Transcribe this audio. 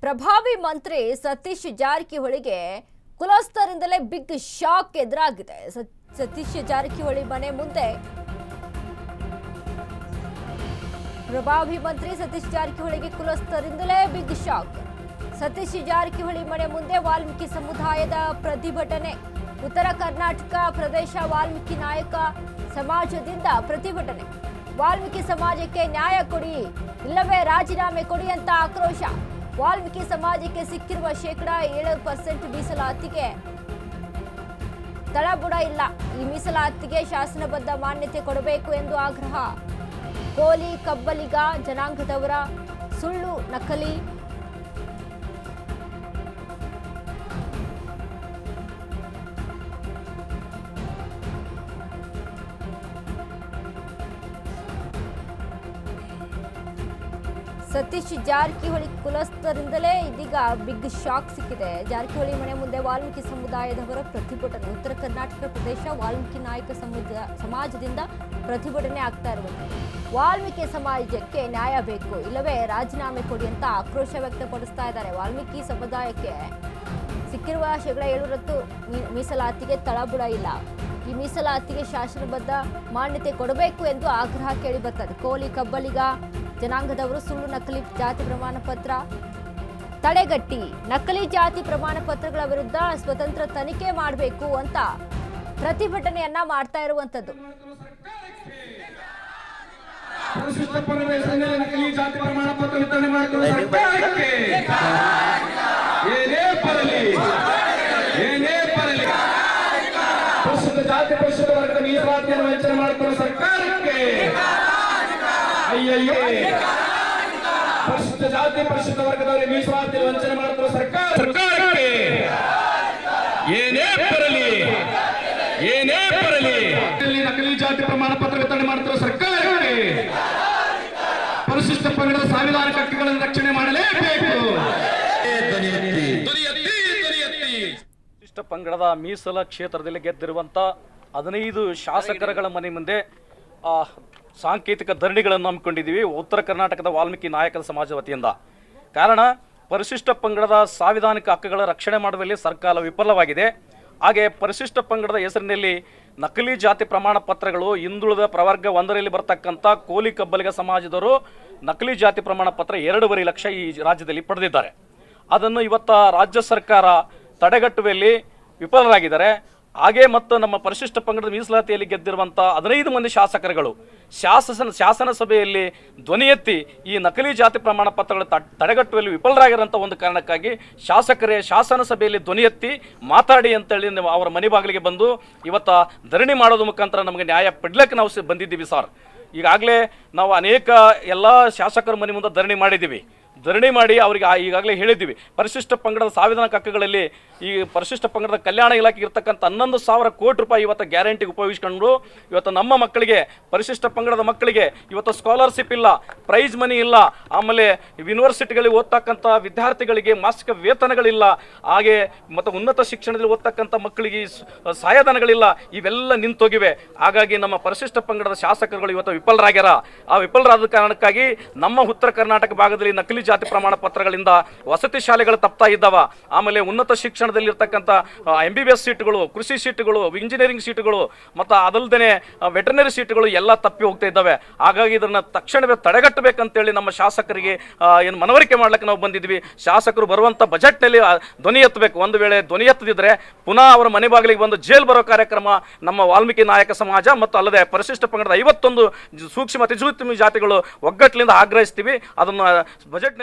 ಪ್ರಭಾವಿ ಮಂತ್ರಿ Satish ಜಾರಕಿಹೊಳಿಗೆ ಕುಲಸ್ಥರಿಂದಲೇ big shock ಎದುರಾಗಿದೆ. ಸತೀಶ್ ಜಾರಕಿಹೊಳಿ ಮನೆ ಮುಂದೆ ಪ್ರಭಾವಿ ಮಂತ್ರಿ ಸತೀಶ್ ಜಾರಕಿಹೊಳಿಗೆ ಕುಲಸ್ಥರಿಂದಲೇ ಬಿಗ್ ಶಾಕ್. ಸತೀಶ್ ಜಾರಕಿಹೊಳಿ ಮನೆ ಮುಂದೆ ವಾಲ್ಮೀಕಿ ಸಮುದಾಯದ ಪ್ರತಿಭಟನೆ. ಉತ್ತರ ಕರ್ನಾಟಕ ಪ್ರದೇಶ ವಾಲ್ಮೀಕಿ ನಾಯಕ ಸಮಾಜದಿಂದ ಪ್ರತಿಭಟನೆ. ವಾಲ್ಮೀಕಿ ಸಮಾಜಕ್ಕೆ ನ್ಯಾಯ ಕೊಡಿ, ಇಲ್ಲವೇ ರಾಜೀನಾಮೆ ಕೊಡಿ ಅಂತ ಆಕ್ರೋಶ. ವಾಲ್ಮೀಕಿ ಸಮಾಜಕ್ಕೆ ಸಿಕ್ಕಿರುವ ಶೇಕಡಾ 7% ಮೀಸಲಾತಿಗೆ ತಳಬುಡ ಇಲ್ಲ. ಈ ಮೀಸಲಾತಿಗೆ ಶಾಸನಬದ್ಧ ಮಾನ್ಯತೆ ಕೊಡಬೇಕು ಎಂದು ಆಗ್ರಹ. ಕೋಲಿ ಕಬ್ಬಲಿಗ ಜನಾಂಗದವರ ಸುಳ್ಳು ನಕಲಿ ಸತೀಶ್ ಜಾರಕಿಹೊಳಿ ಕುಲಸ್ಥರಿಂದಲೇ ಇದೀಗ ಬಿಗ್ ಶಾಕ್ ಸಿಕ್ಕಿದೆ. ಜಾರಕಿಹೊಳಿ ಮನೆ ಮುಂದೆ ವಾಲ್ಮೀಕಿ ಸಮುದಾಯದವರ ಪ್ರತಿಭಟನೆ. ಉತ್ತರ ಕರ್ನಾಟಕ ಪ್ರದೇಶ ವಾಲ್ಮೀಕಿ ನಾಯಕ ಸಮಾಜದಿಂದ ಪ್ರತಿಭಟನೆ ಆಗ್ತಾ ಇರುವಂಥದ್ದು. ವಾಲ್ಮೀಕಿ ಸಮಾಜಕ್ಕೆ ನ್ಯಾಯ ಬೇಕು, ಇಲ್ಲವೇ ರಾಜೀನಾಮೆ ಕೊಡಿ ಅಂತ ಆಕ್ರೋಶ ವ್ಯಕ್ತಪಡಿಸ್ತಾ ಇದ್ದಾರೆ. ವಾಲ್ಮೀಕಿ ಸಮುದಾಯಕ್ಕೆ ಸಿಕ್ಕಿರುವ ಶೇಕಡಾ 7% ಮೀಸಲಾತಿಗೆ ತಳಬುಡ ಇಲ್ಲ. ಈ ಮೀಸಲಾತಿಗೆ ಶಾಸನಬದ್ಧ ಮಾನ್ಯತೆ ಕೊಡಬೇಕು ಎಂದು ಆಗ್ರಹ ಕೇಳಿ ಬರ್ತದೆ. ಕೋಲಿ ಕಬ್ಬಲಿಗ ಜನಾಂಗದವರು ಸುಳ್ಳು ನಕಲಿ ಜಾತಿ ಪ್ರಮಾಣ ಪತ್ರ ತಡೆಗಟ್ಟಿ ನಕಲಿ ಜಾತಿ ಪ್ರಮಾಣ ಪತ್ರಗಳ ವಿರುದ್ಧ ಸ್ವತಂತ್ರ ತನಿಖೆ ಮಾಡಬೇಕು ಅಂತ ಪ್ರತಿಭಟನೆಯನ್ನ ಮಾಡ್ತಾ ಇರುವಂತದ್ದು. ಜಾತಿ ಪರಿಶಿಷ್ಟ ವರ್ಗದ ಮೀಸಲಾತಿಯನ್ನು ವಂಚನೆ ಮಾಡಿಕೊಳ್ಳುವ ಸರ್ಕಾರಕ್ಕೆ ಪರಿಶಿಷ್ಟ ಜಾತಿ ಪರಿಶಿಷ್ಟ ವರ್ಗದವರಿಗೆ ಮೀಸಲಾತಿ ವಂಚನೆ ಮಾಡುತ್ತಿರುವ ಸರ್ಕಾರಕ್ಕೆ ಏನೇ ಬರಲಿ ನಕಲಿ ಜಾತಿ ಪ್ರಮಾಣ ಪತ್ರ ವಿತರಣೆ ಮಾಡುತ್ತಿರುವ ಸರ್ಕಾರಕ್ಕೆ ಪರಿಶಿಷ್ಟ ಪಂಗಡದ ಸಾಂವಿಧಾನಿಕ ಹಕ್ಕುಗಳನ್ನು ರಕ್ಷಣೆ ಮಾಡಲೇಬೇಕು. ಪರಿಶಿಷ್ಟ ಪಂಗಡದ ಮೀಸಲ ಕ್ಷೇತ್ರದಲ್ಲಿ ಗೆದ್ದಿರುವಂತ 15 ಶಾಸಕರುಗಳ ಮನೆ ಮುಂದೆ ಸಾಂಕೇತಿಕ ಧರಣಿಗಳನ್ನು ಹಮ್ಮಿಕೊಂಡಿದ್ದೀವಿ ಉತ್ತರ ಕರ್ನಾಟಕದ ವಾಲ್ಮೀಕಿ ನಾಯಕರ ಸಮಾಜ ವತಿಯಿಂದ. ಕಾರಣ ಪರಿಶಿಷ್ಟ ಪಂಗಡದ ಸಾಂವಿಧಾನಿಕ ಹಕ್ಕುಗಳ ರಕ್ಷಣೆ ಮಾಡುವಲ್ಲಿ ಸರ್ಕಾರ ವಿಫಲವಾಗಿದೆ. ಹಾಗೆ ಪರಿಶಿಷ್ಟ ಪಂಗಡದ ಹೆಸರಿನಲ್ಲಿ ನಕಲಿ ಜಾತಿ ಪ್ರಮಾಣ ಪತ್ರಗಳು ಹಿಂದುಳಿದ ಪ್ರವರ್ಗ 1ರಲ್ಲಿ ಬರ್ತಕ್ಕಂಥ ಕೋಲಿ ಕಬ್ಬಲಿಗ ಸಮಾಜದವರು ನಕಲಿ ಜಾತಿ ಪ್ರಮಾಣ ಪತ್ರ 2.5 ಲಕ್ಷ ಈ ರಾಜ್ಯದಲ್ಲಿ ಪಡೆದಿದ್ದಾರೆ. ಅದನ್ನು ಇವತ್ತು ರಾಜ್ಯ ಸರ್ಕಾರ ತಡೆಗಟ್ಟುವಲ್ಲಿ ವಿಫಲರಾಗಿದ್ದಾರೆ. ಹಾಗೆ ಮತ್ತು ನಮ್ಮ ಪರಿಶಿಷ್ಟ ಪಂಗಡದ ಮೀಸಲಾತಿಯಲ್ಲಿ ಗೆದ್ದಿರುವಂಥ 15 ಮಂದಿ ಶಾಸಕರುಗಳು ಶಾಸನ ಸಭೆಯಲ್ಲಿ ಧ್ವನಿ ಎತ್ತಿ ಈ ನಕಲಿ ಜಾತಿ ಪ್ರಮಾಣ ಪತ್ರಗಳು ತಡೆಗಟ್ಟುವಲ್ಲಿ ವಿಫಲರಾಗಿರೋಂಥ ಒಂದು ಕಾರಣಕ್ಕಾಗಿ ಶಾಸಕರೇ ಶಾಸನ ಸಭೆಯಲ್ಲಿ ಧ್ವನಿ ಎತ್ತಿ ಮಾತಾಡಿ ಅಂತೇಳಿ ಅವರ ಮನೆ ಬಾಗಿಲಿಗೆ ಬಂದು ಇವತ್ತು ಧರಣಿ ಮಾಡೋದ್ರ ಮುಖಾಂತರ ನಮಗೆ ನ್ಯಾಯ ಪಡ್ಲಿಕ್ಕೆ ನಾವು ಬಂದಿದ್ದೀವಿ ಸರ್. ಈಗಾಗಲೇ ನಾವು ಅನೇಕ ಎಲ್ಲ ಶಾಸಕರ ಮನೆ ಮುಂದೆ ಧರಣಿ ಮಾಡಿ ಅವರಿಗೆ ಈಗಾಗಲೇ ಹೇಳಿದ್ದೀವಿ. ಪರಿಶಿಷ್ಟ ಪಂಗಡದ ಸಾಂವಿಧಾನಿಕ ಹಕ್ಕುಗಳಲ್ಲಿ ಈ ಪರಿಶಿಷ್ಟ ಪಂಗಡದ ಕಲ್ಯಾಣ ಇಲಾಖೆಗೆ ಇರ್ತಕ್ಕಂಥ 11,000 ಕೋಟಿ ರೂಪಾಯಿ ಇವತ್ತು ಗ್ಯಾರಂಟಿಗೆ ಉಪಯೋಗಿಸ್ಕೊಂಡು ಇವತ್ತು ನಮ್ಮ ಮಕ್ಕಳಿಗೆ ಪರಿಶಿಷ್ಟ ಪಂಗಡದ ಮಕ್ಕಳಿಗೆ ಇವತ್ತು ಸ್ಕಾಲರ್ಶಿಪ್ ಇಲ್ಲ, ಪ್ರೈಸ್ ಮನಿ ಇಲ್ಲ, ಆಮೇಲೆ ಯೂನಿವರ್ಸಿಟಿಗಳಿಗೆ ಓದ್ತಕ್ಕಂಥ ವಿದ್ಯಾರ್ಥಿಗಳಿಗೆ ಮಾಸಿಕ ವೇತನಗಳಿಲ್ಲ, ಹಾಗೆ ಮತ್ತು ಉನ್ನತ ಶಿಕ್ಷಣದಲ್ಲಿ ಓದ್ತಕ್ಕಂಥ ಮಕ್ಕಳಿಗೆ ಸಹಾಯಧನಗಳಿಲ್ಲ, ಇವೆಲ್ಲ ನಿಂತೋಗಿವೆ. ಹಾಗಾಗಿ ನಮ್ಮ ಪರಿಶಿಷ್ಟ ಪಂಗಡದ ಶಾಸಕರುಗಳು ಇವತ್ತು ವಿಫಲರಾಗ್ಯಾರ. ಆ ವಿಫಲರಾದ ಕಾರಣಕ್ಕಾಗಿ ನಮ್ಮ ಉತ್ತರ ಕರ್ನಾಟಕ ಭಾಗದಲ್ಲಿ ನಕಲಿ ಜಾತಿ ಪ್ರಮಾಣ ಪತ್ರಗಳಿಂದ ವಸತಿ ಶಾಲೆಗಳು ತಪ್ತಾ ಇದ್ದಾವ. ಆಮೇಲೆ ಉನ್ನತ ಶಿಕ್ಷಣದಲ್ಲಿ ಇರ್ತಕ್ಕಂಥ MBBS ಸೀಟುಗಳು, ಕೃಷಿ ಸೀಟುಗಳು, ಇಂಜಿನಿಯರಿಂಗ್ ಸೀಟುಗಳು ಮತ್ತು ಅದಲ್ಲದೆ ವೆಟರ್ನರಿ ಸೀಟುಗಳು ಎಲ್ಲ ತಪ್ಪಿ ಹೋಗ್ತಾ ಇದ್ದಾವೆ. ಹಾಗಾಗಿ ಇದನ್ನು ತಕ್ಷಣವೇ ತಡೆಗಟ್ಟಬೇಕಂತೇಳಿ ನಮ್ಮ ಶಾಸಕರಿಗೆ ಏನು ಮನವರಿಕೆ ಮಾಡ್ಲಿಕ್ಕೆ ನಾವು ಬಂದಿದ್ವಿ. ಶಾಸಕರು ಬರುವಂಥ ಬಜೆಟ್ನಲ್ಲಿ ಧ್ವನಿ ಎತ್ತಬೇಕು. ಒಂದು ವೇಳೆ ಧ್ವನಿ ಎತ್ತದಿದ್ದರೆ ಪುನಃ ಅವರ ಮನೆ ಬಾಗಿಲಿಗೆ ಬಂದು ಜೈಲು ಬರೋ ಕಾರ್ಯಕ್ರಮ ನಮ್ಮ ವಾಲ್ಮೀಕಿ ನಾಯಕ ಸಮಾಜ ಮತ್ತು ಅಲ್ಲದೆ ಪರಿಶಿಷ್ಟ ಪಂಗಡದ 51 ಸೂಕ್ಷ್ಮ ಅತಿಸೂಕ್ಷ್ಮ ಜಾತಿಗಳು ಒಗ್ಗಟ್ಟಿನಿಂದ ಆಗ್ರಹಿಸ್ತೀವಿ. ಅದನ್ನು ಬಜೆಟ್ನಲ್ಲಿ